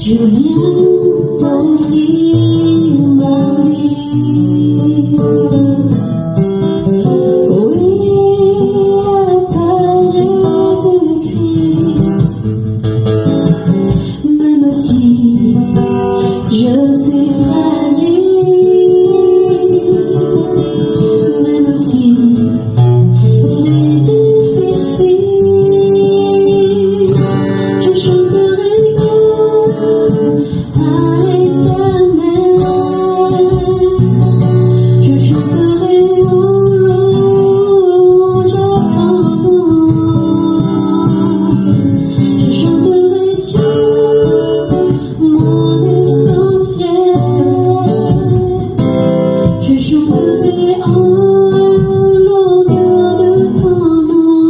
Je viens t'offrir ma vie. Oui, à toi Jésus-Christ. Même si je suis fragile, même si c'est difficile, je chanterai à l'Éternel, je chanterai en louange à ton nom, je chanterai Dieu, mon essentiel, je chanterai en l'honneur de ton nom.